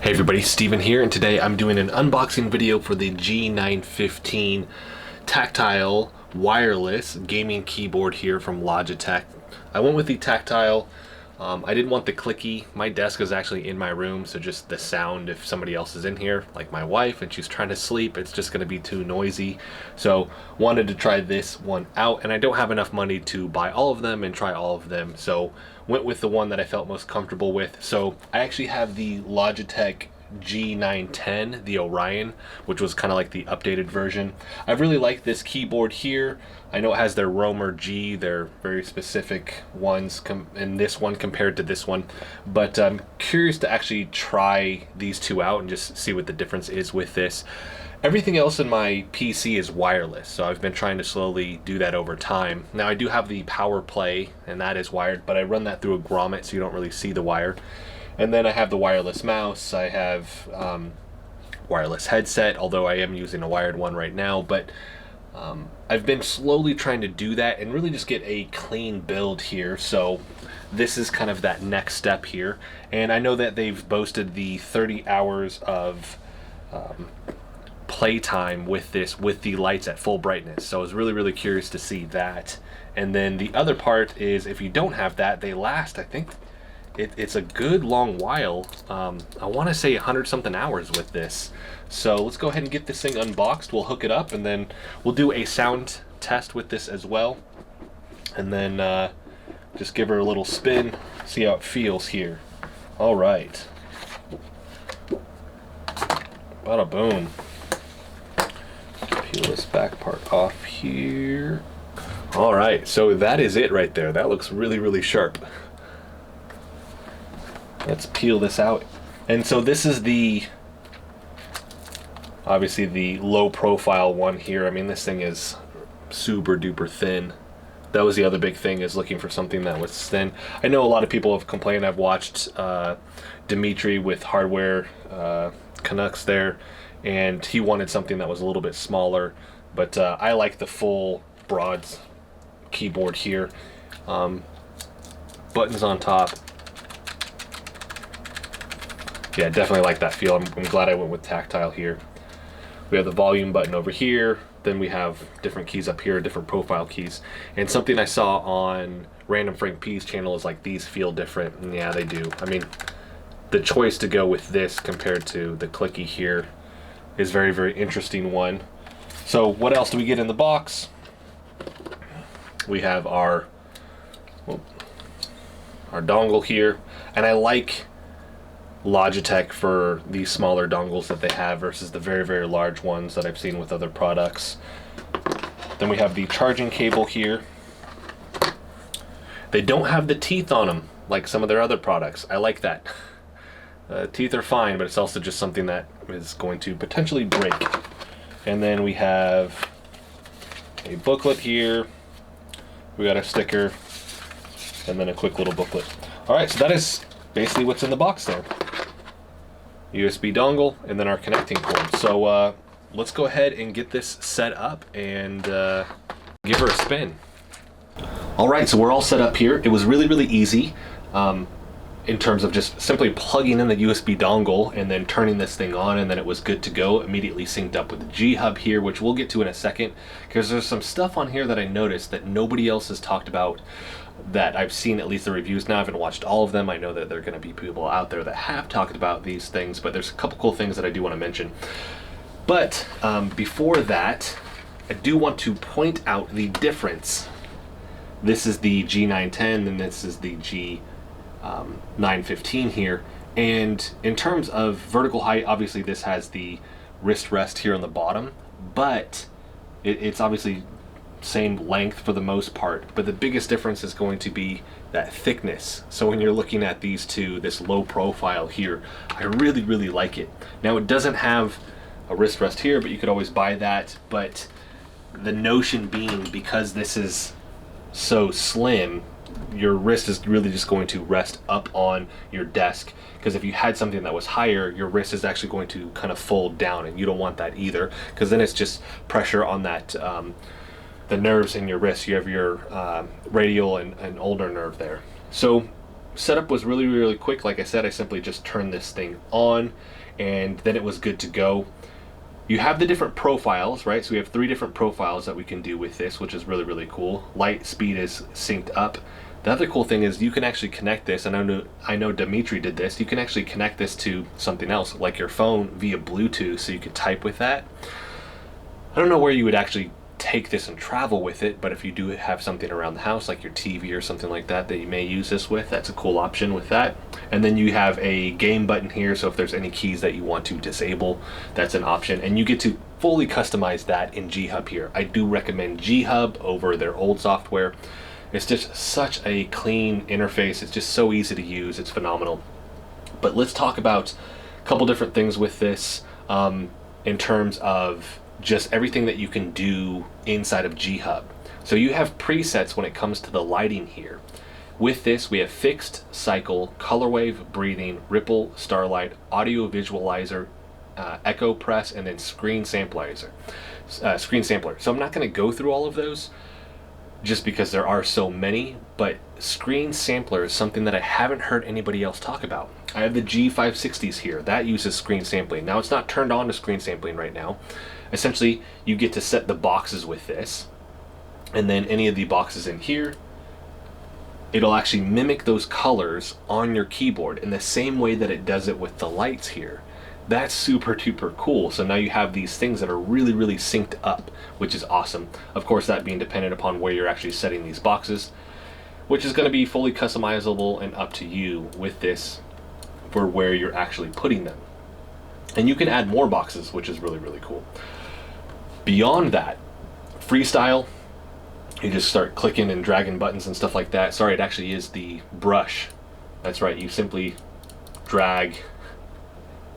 Hey everybody, Steven here, and today I'm doing an unboxing video for the G915 Tactile Wireless Gaming Keyboard here from Logitech. I went with the Tactile. I didn't want the clicky. My desk is actually in my room, so just the sound if somebody else is in here, like my wife, and she's trying to sleep, it's just going to be too noisy. So wanted to try this one out, and I don't have enough money to buy all of them and try all of them, so went with the one that I felt most comfortable with. So I actually have the Logitech G910, the Orion, which was kind of like the updated version. I really like this keyboard here. I know it has their Roamer G, their very specific ones, and this one compared to this one, but I'm curious to actually try these two out and just see what the difference is with this. Everything else in my PC is wireless, so I've been trying to slowly do that over time. Now I do have the Power Play, and that is wired, but I run that through a grommet, so you don't really see the wire. And then I have the wireless mouse, I have wireless headset, although I am using a wired one right now, but I've been slowly trying to do that and really just get a clean build here. So this is kind of that next step here. And I know that they've boasted the 30 hours of playtime with this, with the lights at full brightness. So I was really curious to see that. And then the other part is if you don't have that, they last, I think, it's a good long while. I want to say 100 something hours with this. So let's go ahead and get this thing unboxed. We'll hook it up and then we'll do a sound test with this as well. And then just give her a little spin, see how it feels here. All right. Bada boom. Peel this back part off here. All right, so that is it right there. That looks really sharp. Let's peel this out. And so this is the, obviously the low profile one here. I mean, this thing is super duper thin. That was the other big thing, is looking for something that was thin. I know a lot of people have complained. I've watched Dimitri with Hardware Canucks there, and he wanted something that was a little bit smaller, but I like the full broad keyboard here. Buttons on top. Yeah, definitely like that feel. I'm glad I went with Tactile here. We have the volume button over here. Then we have different keys up here, different profile keys. And something I saw on Random Frank P's channel is like these feel different. And yeah, they do. I mean, the choice to go with this compared to the clicky here is very interesting one. So what else do we get in the box? We have our dongle here. And I like Logitech for these smaller dongles that they have versus the very large ones that I've seen with other products. Then we have the charging cable here. They don't have the teeth on them like some of their other products. I like that. Teeth are fine, but it's also just something that is going to potentially break. And then we have a booklet here. We got a sticker and then a quick little booklet. All right, so that is basically what's in the box there. USB dongle and then our connecting cord. So let's go ahead and get this set up and give her a spin. All right, so we're all set up here. It was really easy in terms of just simply plugging in the USB dongle and then turning this thing on, and then it was good to go. Immediately synced up with the G Hub here, which we'll get to in a second, because there's some stuff on here that I noticed that nobody else has talked about, that I've seen at least the reviews. Now I haven't watched all of them. I know that there are going to be people out there that have talked about these things, but there's a couple cool things that I do want to mention. But before that, I do want to point out the difference. This is the G910 and this is the G915 here. And in terms of vertical height, obviously this has the wrist rest here on the bottom, but it's obviously same length for the most part, but the biggest difference is going to be that thickness. So when you're looking at these two, this low profile here, I really like it. Now it doesn't have a wrist rest here, but you could always buy that. But the notion being, because this is so slim, your wrist is really just going to rest up on your desk, because if you had something that was higher, your wrist is actually going to kind of fold down, and you don't want that either, because then it's just pressure on that the nerves in your wrist. You have your radial and ulnar nerve there. So setup was really, really quick. Like I said, I simply just turned this thing on and then it was good to go. You have the different profiles, right? So we have 3 different profiles that we can do with this, which is really, really cool. Light, speed is synced up. The other cool thing is you can actually connect this, and I know Dimitri did this, you can actually connect this to something else, like your phone via Bluetooth, so you could type with that. I don't know where you would actually take this and travel with it, but if you do have something around the house, like your TV or something like that, that you may use this with, that's a cool option with that. And then you have a game button here, so if there's any keys that you want to disable, that's an option. And you get to fully customize that in G-Hub here. I do recommend G-Hub over their old software. It's just such a clean interface. It's just so easy to use. It's phenomenal. But let's talk about a couple different things with this in terms of just everything that you can do inside of G-Hub. So you have presets when it comes to the lighting here. With this, we have fixed, cycle, color wave, breathing, ripple, starlight, audio visualizer, echo press, and then screen sampler. So I'm not going to go through all of those just because there are so many, but screen sampler is something that I haven't heard anybody else talk about. I have the G560s here. That uses screen sampling. Now, it's not turned on to screen sampling right now. Essentially, you get to set the boxes with this, and then any of the boxes in here, it'll actually mimic those colors on your keyboard in the same way that it does it with the lights here. That's super duper cool. So now you have these things that are really, really synced up, which is awesome. Of course, that being dependent upon where you're actually setting these boxes, which is going to be fully customizable and up to you with this for where you're actually putting them. And you can add more boxes, which is really, really cool. Beyond that, freestyle, you just start clicking and dragging buttons and stuff like that. Sorry, it actually is the brush. That's right, you simply drag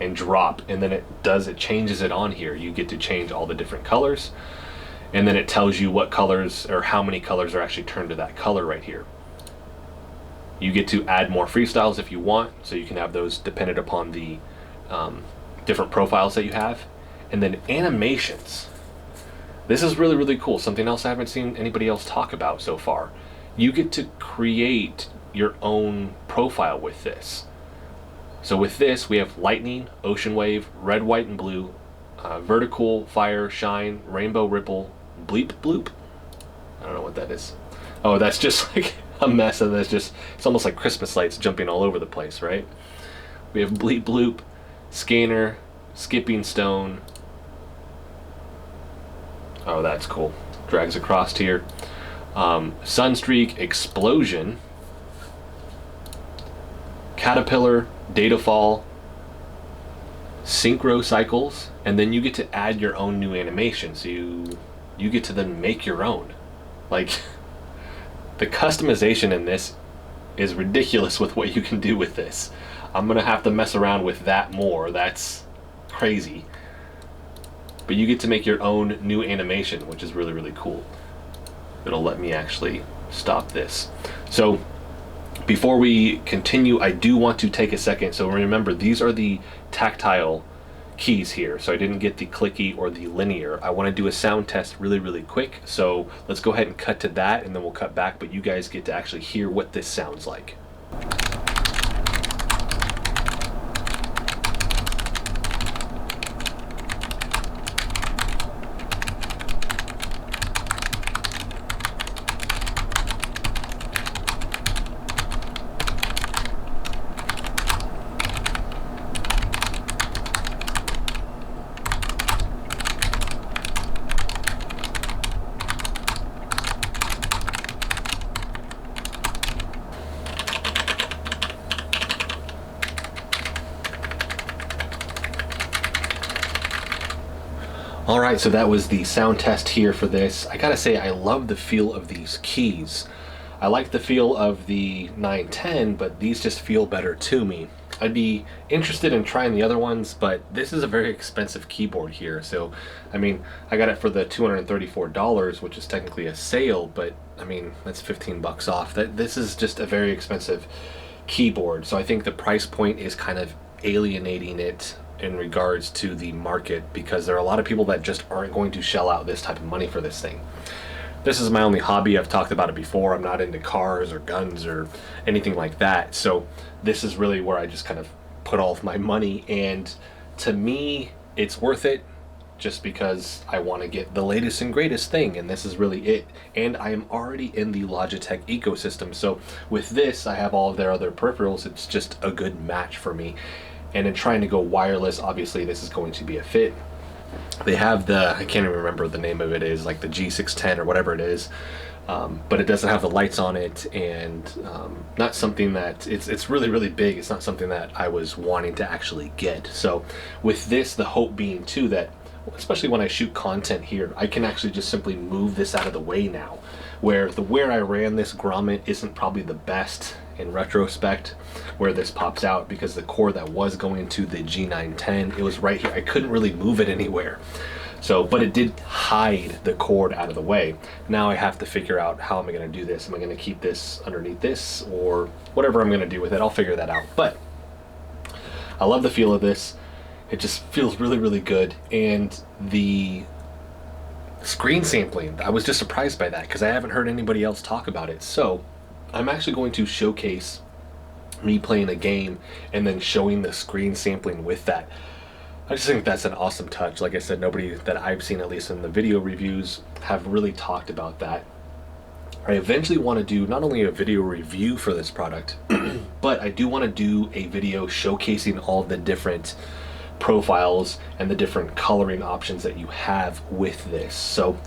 and drop, and then it changes it on here. You get to change all the different colors, and then it tells you what colors or how many colors are actually turned to that color right here. You get to add more freestyles if you want, so you can have those dependent upon the different profiles that you have. And then animations. This is really, really cool. Something else I haven't seen anybody else talk about so far. You get to create your own profile with this. So with this, we have lightning, ocean wave, red, white, and blue, vertical, fire, shine, rainbow, ripple, bleep, bloop. I don't know what that is. Oh, that's just like a mess, and it's almost like Christmas lights jumping all over the place, right? We have bleep, bloop, scanner, skipping stone. Oh, that's cool. Drags across here. Sunstreak, explosion, caterpillar, data fall, synchro cycles, and then you get to add your own new animation. So you get to then make your own. Like, the customization in this is ridiculous with what you can do with this. I'm gonna have to mess around with that more. That's crazy. But you get to make your own new animation, which is really, really cool. It'll let me actually stop this. So before we continue, I do want to take a second. So remember, these are the tactile keys here. So I didn't get the clicky or the linear. I want to do a sound test really, really quick. So let's go ahead and cut to that, and then we'll cut back, but you guys get to actually hear what this sounds like. Alright, so that was the sound test here for this. I gotta say, I love the feel of these keys. I like the feel of the 910, but these just feel better to me. I'd be interested in trying the other ones, but this is a very expensive keyboard here. So, I mean, I got it for the $234, which is technically a sale, but I mean, that's 15 bucks off. This is just a very expensive keyboard. So I think the price point is kind of alienating it in regards to the market, because there are a lot of people that just aren't going to shell out this type of money for this thing. this is my only hobby. I've talked about it before. I'm not into cars or guns or anything like that. So this is really where I just kind of put all of my money, and to me, it's worth it just because I want to get the latest and greatest thing, and this is really it. And I am already in the Logitech ecosystem, so with this, I have all of their other peripherals. It's just a good match for me. And in trying to go wireless, obviously this is going to be a fit. They have the, I can't even remember the name of it, is like the G610 or whatever it is, but it doesn't have the lights on it, and not something that, it's really, really big. It's not something that I was wanting to actually get. So with this, the hope being too that, especially when I shoot content here, I can actually just simply move this out of the way now, where I ran this grommet isn't probably the best in retrospect where this pops out, because the cord that was going to the G910, it was right here. I couldn't really move it anywhere. So, but it did hide the cord out of the way. Now I have to figure out, how am I going to do this? Am I going to keep this underneath this, or whatever I'm going to do with it? I'll figure that out. But I love the feel of this. It just feels really, really good. And the screen sampling, I was just surprised by that because I haven't heard anybody else talk about it. So I'm actually going to showcase me playing a game and then showing the screen sampling with that. I just think that's an awesome touch. Like I said, nobody that I've seen, at least in the video reviews, have really talked about that. I eventually want to do not only a video review for this product, but I do want to do a video showcasing all the different profiles and the different coloring options that you have with this. So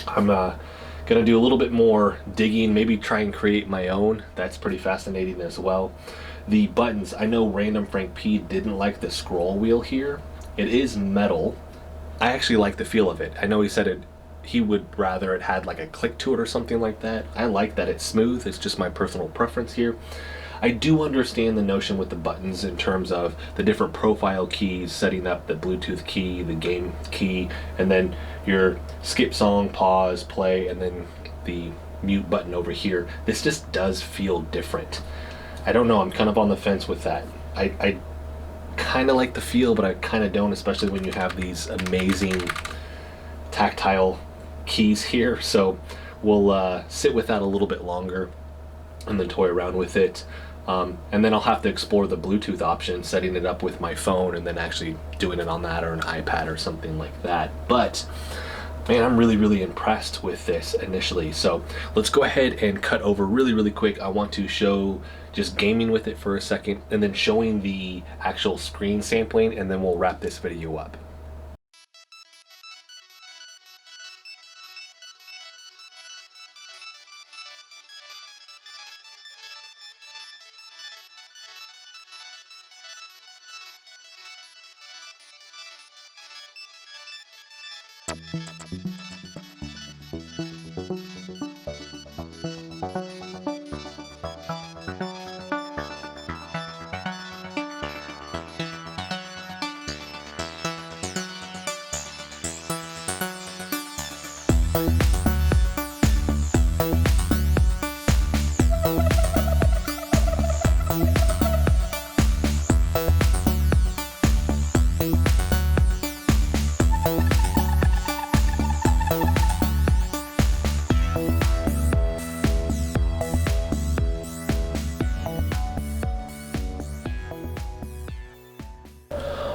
I'm gonna do a little bit more digging, maybe try and create my own. That's pretty fascinating as well. The buttons, I know Random Frank P didn't like the scroll wheel here. It is metal. I actually like the feel of it. I know he said he would rather it had like a click to it or something like that. I like that it's smooth. It's just my personal preference here. I do understand the notion with the buttons in terms of the different profile keys, setting up the Bluetooth key, the game key, and then your skip song, pause, play, and then the mute button over here. This just does feel different. I don't know, I'm kind of on the fence with that. I kind of like the feel, but I kind of don't, especially when you have these amazing tactile keys here. So we'll sit with that a little bit longer and then toy around with it. And then I'll have to explore the Bluetooth option, setting it up with my phone and then actually doing it on that or an iPad or something like that. But man, I'm really, really impressed with this initially. So let's go ahead and cut over really, really quick. I want to show just gaming with it for a second and then showing the actual screen sampling, and then we'll wrap this video up.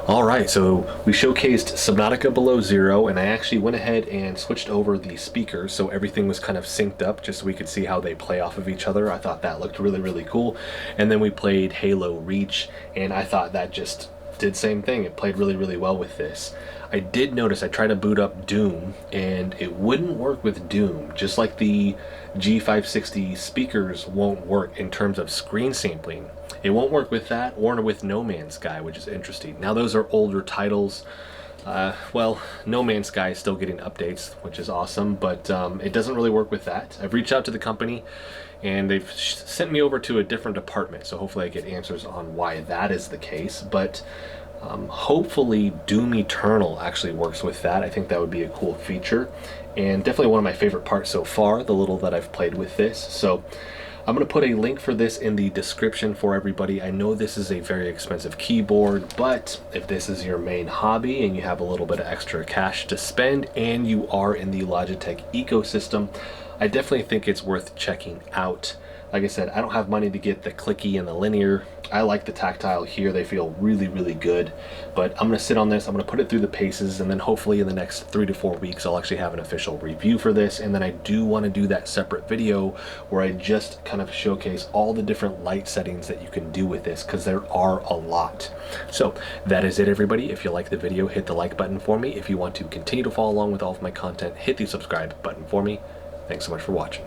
Alright, so we showcased Subnautica Below Zero, and I actually went ahead and switched over the speakers so everything was kind of synced up just so we could see how they play off of each other. I thought that looked really, really cool. And then we played Halo Reach, and I thought that just did the same thing. It played really, really well with this. I did notice I tried to boot up Doom, and it wouldn't work with Doom, just like the G560 speakers won't work in terms of screen sampling. It won't work with that or with No Man's Sky, which is interesting. Now those are older titles. Well, No Man's Sky is still getting updates, which is awesome, but it doesn't really work with that. I've reached out to the company and they've sent me over to a different department, so hopefully I get answers on why that is the case. But hopefully Doom Eternal actually works with that. I think that would be a cool feature, and definitely one of my favorite parts so far, the little that I've played with this. So I'm going to put a link for this in the description for everybody. I know this is a very expensive keyboard, but if this is your main hobby and you have a little bit of extra cash to spend and you are in the Logitech ecosystem, I definitely think it's worth checking out. Like I said, I don't have money to get the clicky and the linear. I like the tactile here. They feel really, really good. But I'm going to sit on this. I'm going to put it through the paces, and then hopefully in the next 3 to 4 weeks, I'll actually have an official review for this. And then I do want to do that separate video where I just kind of showcase all the different light settings that you can do with this, because there are a lot. So that is it, everybody. If you like the video, hit the like button for me. If you want to continue to follow along with all of my content, hit the subscribe button for me. Thanks so much for watching.